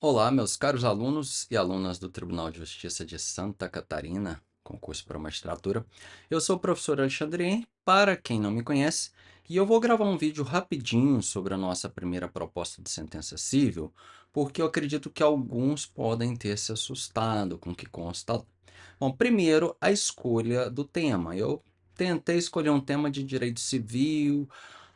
Olá, meus caros alunos e alunas do Tribunal de Justiça de Santa Catarina, concurso para magistratura. Eu sou o professor Alexandre Henry, para quem não me conhece, e eu vou gravar um vídeo rapidinho sobre a nossa primeira proposta de sentença civil, porque eu acredito que alguns podem ter se assustado com o que consta lá. Bom, primeiro, a escolha do tema. Eu tentei escolher um tema de direito civil,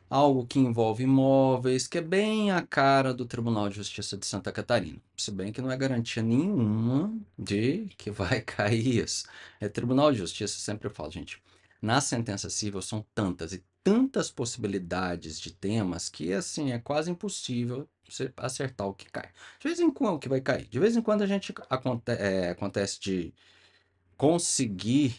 algo que envolve imóveis, que é bem a cara do Tribunal de Justiça de Santa Catarina. Se bem que não é garantia nenhuma de que vai cair isso. É Tribunal de Justiça, sempre eu falo, gente, na sentença civil são tantas e tantas possibilidades de temas que, assim, é quase impossível você acertar o que cai. De vez em quando o que vai cair. De vez em quando a gente acontece de conseguir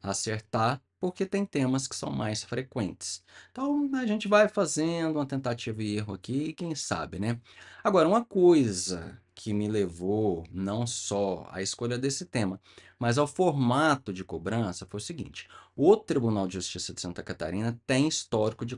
acertar, porque tem temas que são mais frequentes. Então, a gente vai fazendo uma tentativa e erro aqui, quem sabe, né? Agora, uma coisa que me levou não só à escolha desse tema, mas ao formato de cobrança foi o seguinte: o Tribunal de Justiça de Santa Catarina tem histórico de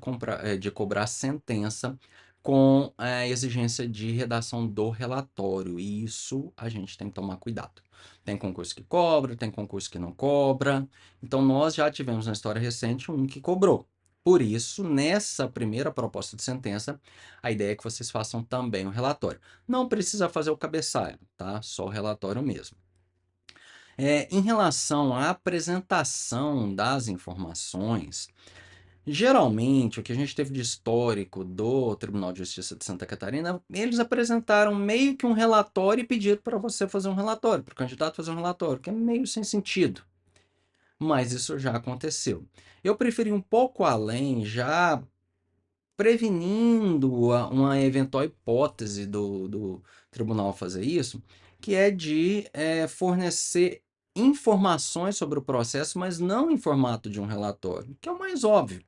cobrar sentença com a exigência de redação do relatório, e isso a gente tem que tomar cuidado. Tem concurso que cobra, tem concurso que não cobra. Então, nós já tivemos na história recente um que cobrou. Por isso, nessa primeira proposta de sentença, a ideia é que vocês façam também o relatório. Não precisa fazer o cabeçalho, tá? Só o relatório mesmo. Em relação à apresentação das informações, geralmente o que a gente teve de histórico do Tribunal de Justiça de Santa Catarina, eles apresentaram meio que um relatório e pediram para você fazer um relatório, para o candidato fazer um relatório, que é meio sem sentido. Mas isso já aconteceu. Eu preferi um pouco além, já prevenindo uma eventual hipótese do tribunal fazer isso, que é de fornecer informações sobre o processo, mas não em formato de um relatório, que é o mais óbvio.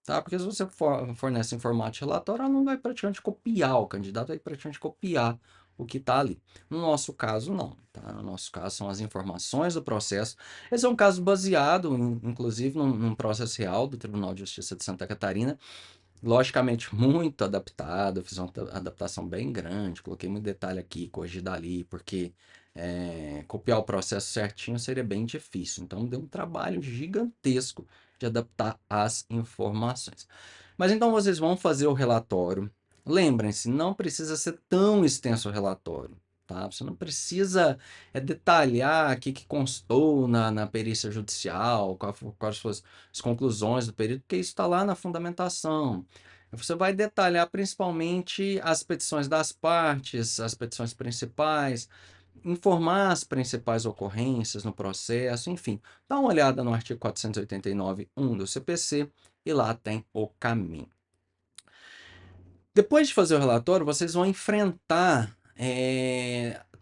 Tá? Porque se você fornece em formato de relatório, ela não vai praticamente copiar, o candidato vai praticamente copiar o que está ali. No nosso caso, não. Tá? No nosso caso, são as informações do processo. Esse é um caso baseado, inclusive, num processo real do Tribunal de Justiça de Santa Catarina, logicamente muito adaptado, eu fiz uma adaptação bem grande, coloquei muito detalhe aqui, corrigi dali, porque copiar o processo certinho seria bem difícil. Então, deu um trabalho gigantesco de adaptar as informações. Mas então vocês vão fazer o relatório. Lembrem-se, não precisa ser tão extenso o relatório. Tá? Você não precisa detalhar o que constou na perícia judicial, quais foram as conclusões do perito, porque isso está lá na fundamentação. Você vai detalhar principalmente as petições das partes, as petições principais, informar as principais ocorrências no processo, enfim. Dá uma olhada no artigo 489(1) do CPC e lá tem o caminho. Depois de fazer o relatório, vocês vão enfrentar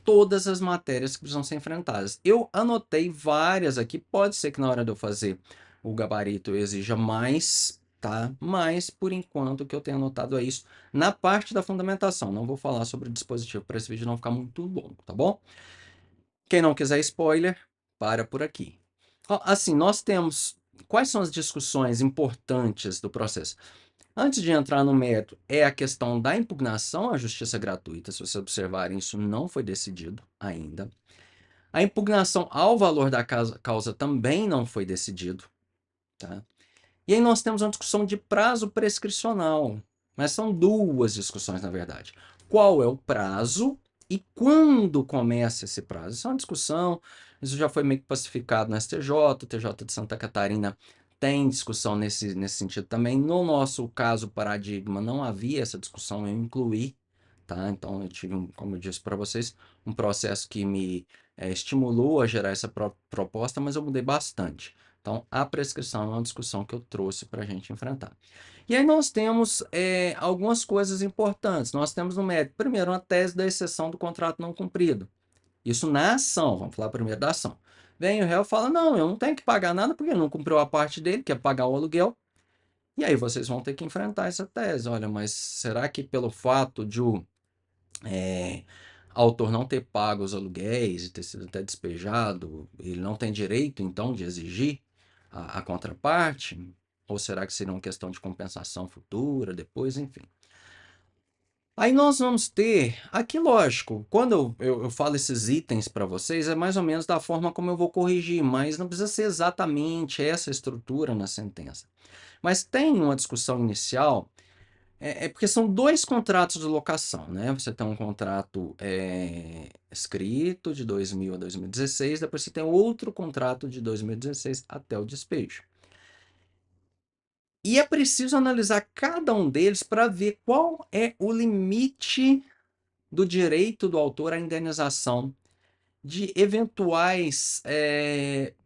todas as matérias que precisam ser enfrentadas. Eu anotei várias aqui, pode ser que na hora de eu fazer o gabarito eu exija mais, tá? Mas, por enquanto, o que eu tenho anotado é isso na parte da fundamentação. Não vou falar sobre o dispositivo para esse vídeo não ficar muito longo, tá bom? Quem não quiser spoiler, para por aqui. Assim, nós temos... Quais são as discussões importantes do processo? Antes de entrar no mérito, é a questão da impugnação à justiça gratuita. Se vocês observarem, isso não foi decidido ainda. A impugnação ao valor da causa também não foi decidido. Tá? E aí nós temos uma discussão de prazo prescricional. Mas são duas discussões, na verdade. Qual é o prazo e quando começa esse prazo? Isso é uma discussão, isso já foi meio que pacificado no STJ, o TJ de Santa Catarina tem discussão nesse sentido também. No nosso caso, paradigma, não havia essa discussão, eu incluí, tá? Então eu tive, como eu disse para vocês, um processo que me estimulou a gerar essa proposta, mas eu mudei bastante. Então, a prescrição é uma discussão que eu trouxe para a gente enfrentar. E aí nós temos algumas coisas importantes. Nós temos no mérito, primeiro, uma tese da exceção do contrato não cumprido. Isso na ação, vamos falar primeiro da ação. Vem o réu e fala, não, eu não tenho que pagar nada porque ele não cumpriu a parte dele, que é pagar o aluguel. E aí vocês vão ter que enfrentar essa tese. Olha, mas será que pelo fato de o autor não ter pago os aluguéis e ter sido até despejado, ele não tem direito, então, de exigir a contraparte? Ou será que seria uma questão de compensação futura, depois, enfim? Aí nós vamos ter, aqui lógico, quando eu falo esses itens para vocês, é mais ou menos da forma como eu vou corrigir, mas não precisa ser exatamente essa estrutura na sentença. Mas tem uma discussão inicial, porque são dois contratos de locação, né? Você tem um contrato escrito de 2000 a 2016, depois você tem outro contrato de 2016 até o despejo. E é preciso analisar cada um deles para ver qual é o limite do direito do autor à indenização de eventuais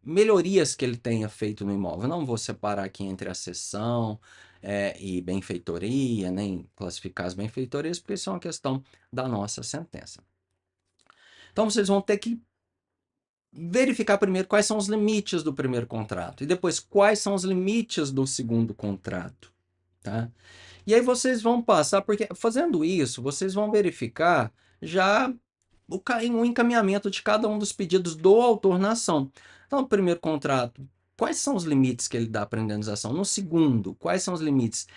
melhorias que ele tenha feito no imóvel. Não vou separar aqui entre a cessão e benfeitoria, nem classificar as benfeitorias, porque isso é uma questão da nossa sentença. Então vocês vão ter que verificar primeiro quais são os limites do primeiro contrato e depois quais são os limites do segundo contrato, tá? E aí vocês vão passar, porque fazendo isso, vocês vão verificar já o encaminhamento de cada um dos pedidos do autor na ação. Então, no primeiro contrato, quais são os limites que ele dá para a indenização? No segundo, quais são os limites?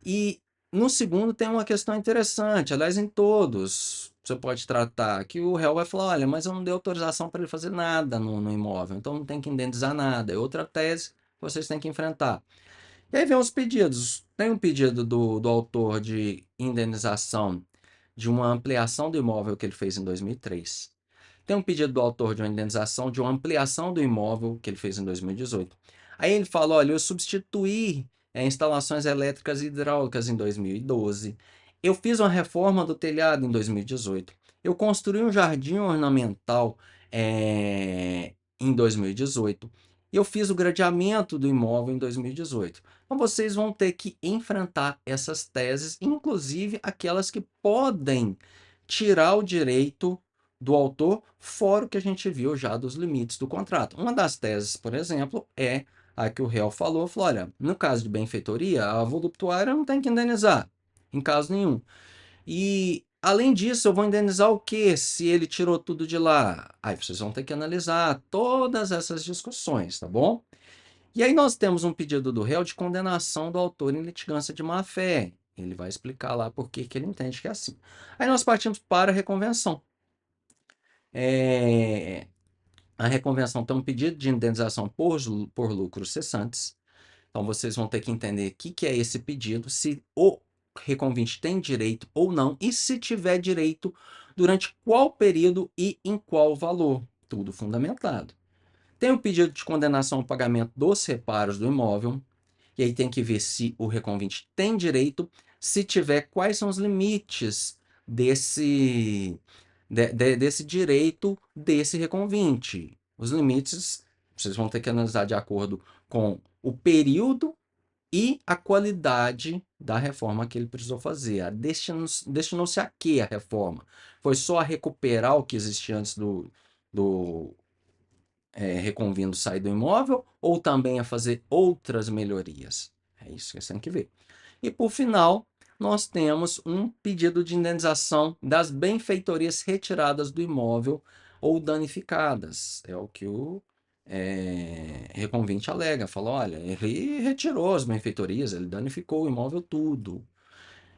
E no segundo tem uma questão interessante, aliás, em todos você pode tratar, que o réu vai falar, olha, mas eu não dei autorização para ele fazer nada no imóvel, então não tem que indenizar nada. É outra tese que vocês têm que enfrentar. E aí vem os pedidos. Tem um pedido do autor de indenização de uma ampliação do imóvel que ele fez em 2003. Tem um pedido do autor de uma indenização de uma ampliação do imóvel que ele fez em 2018. Aí ele fala, olha, eu substituí instalações elétricas e hidráulicas em 2012. Eu fiz uma reforma do telhado em 2018. Eu construí um jardim ornamental em 2018. Eu fiz o gradeamento do imóvel em 2018. Então vocês vão ter que enfrentar essas teses, inclusive aquelas que podem tirar o direito do autor, fora o que a gente viu já dos limites do contrato. Uma das teses, por exemplo, é a que o réu falou, olha, no caso de benfeitoria, a voluptuária não tem que indenizar, em caso nenhum. E, além disso, eu vou indenizar o quê se ele tirou tudo de lá? Aí vocês vão ter que analisar todas essas discussões, tá bom? E aí nós temos um pedido do réu de condenação do autor em litigância de má-fé. Ele vai explicar lá por que ele entende que é assim. Aí nós partimos para a reconvenção. A reconvenção tem um pedido de indenização por lucros cessantes. Então vocês vão ter que entender o que é esse pedido, se o reconvinte tem direito ou não, e se tiver direito, durante qual período e em qual valor. Tudo fundamentado. Tem o pedido de condenação ao pagamento dos reparos do imóvel, e aí tem que ver se o reconvinte tem direito, se tiver, quais são os limites desse direito desse reconvinte. Os limites vocês vão ter que analisar de acordo com o período e a qualidade da reforma que ele precisou fazer. Destinou-se a quê a reforma? Foi só a recuperar o que existia antes do reconvindo sair do imóvel ou também a fazer outras melhorias? É isso que você tem que ver. E por final, nós temos um pedido de indenização das benfeitorias retiradas do imóvel ou danificadas. É o que o reconvinte alega. Fala, olha, ele retirou as benfeitorias, ele danificou o imóvel tudo.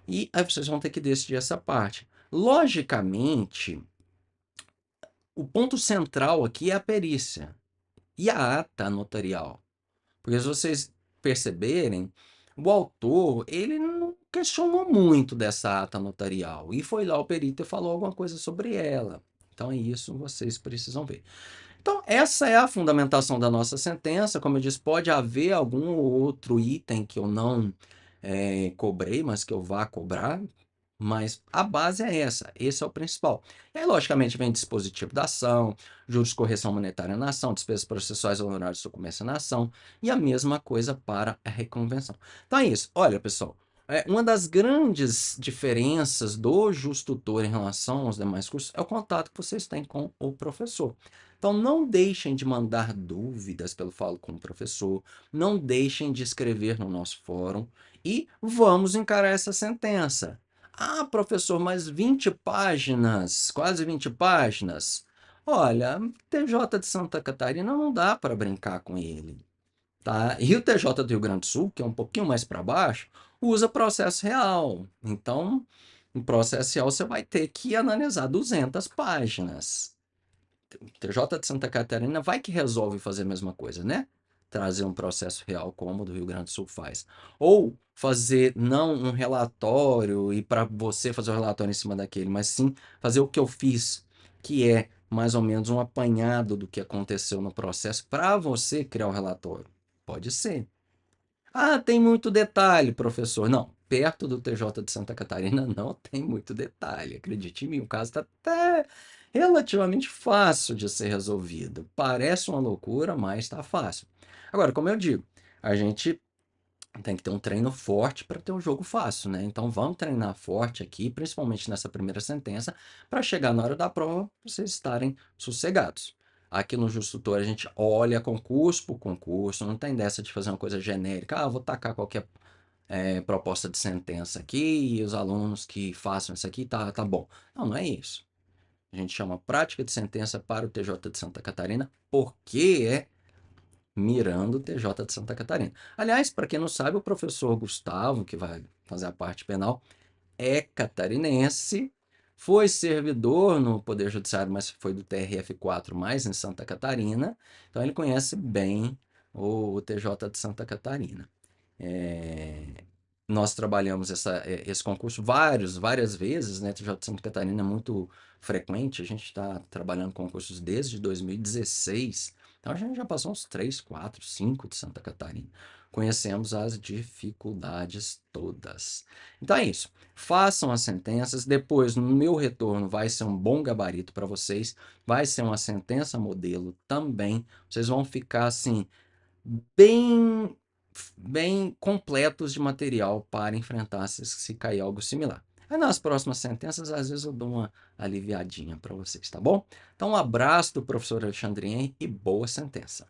E aí vocês vão ter que decidir essa parte. Logicamente, o ponto central aqui é a perícia e a ata notarial. Porque se vocês perceberem, o autor, ele não questionou muito dessa ata notarial. E foi lá o perito e falou alguma coisa sobre ela. Então é isso, vocês precisam ver. Então, essa é a fundamentação da nossa sentença. Como eu disse, pode haver algum outro item que eu não cobrei, mas que eu vá cobrar. Mas a base é essa, esse é o principal. E aí, logicamente, vem dispositivo da ação, juros de correção monetária na ação, despesas processuais honorários de sucumbência na ação, e a mesma coisa para a reconvenção. Então é isso. Olha, pessoal, uma das grandes diferenças do justo tutor em relação aos demais cursos é o contato que vocês têm com o professor. Então, não deixem de mandar dúvidas pelo Falo com o Professor, não deixem de escrever no nosso fórum e vamos encarar essa sentença. Ah, professor, mas 20 páginas, quase 20 páginas. Olha, TJ de Santa Catarina não dá para brincar com ele, tá? E o TJ do Rio Grande do Sul, que é um pouquinho mais para baixo, usa processo real. Então, No processo real, você vai ter que analisar 200 páginas. O TJ de Santa Catarina vai que resolve fazer a mesma coisa, né? Trazer um processo real como o do Rio Grande do Sul faz. Ou fazer não um relatório e para você fazer o relatório em cima daquele, mas sim fazer o que eu fiz, que é mais ou menos um apanhado do que aconteceu no processo para você criar o relatório. Pode ser. Ah, tem muito detalhe, professor. Não, perto do TJ de Santa Catarina não tem muito detalhe. Acredite em mim, o caso está até relativamente fácil de ser resolvido. Parece uma loucura, mas está fácil. Agora, como eu digo, a gente tem que ter um treino forte para ter um jogo fácil, né? Então vamos treinar forte aqui, principalmente nessa primeira sentença, para chegar na hora da prova vocês estarem sossegados. Aqui no Justo Tutor a gente olha concurso por concurso, não tem dessa de fazer uma coisa genérica. Ah, vou tacar qualquer proposta de sentença aqui e os alunos que façam isso aqui, tá bom. Não, não é isso. A gente chama prática de sentença para o TJ de Santa Catarina, porque é mirando o TJ de Santa Catarina. Aliás, para quem não sabe, o professor Gustavo, que vai fazer a parte penal, é catarinense, foi servidor no Poder Judiciário, mas foi do TRF4, mais em Santa Catarina, então ele conhece bem o TJ de Santa Catarina. Nós trabalhamos esse concurso várias vezes, né? TJ de Santa Catarina é muito frequente, a gente está trabalhando concursos desde 2016, então a gente já passou uns 3, 4, 5 de Santa Catarina. Conhecemos as dificuldades todas. Então é isso. Façam as sentenças. Depois, no meu retorno, vai ser um bom gabarito para vocês. Vai ser uma sentença modelo também. Vocês vão ficar assim bem, bem completos de material para enfrentar se cair algo similar. Aí nas próximas sentenças, às vezes eu dou uma aliviadinha para vocês, tá bom? Então, um abraço do professor Alexandre e boa sentença.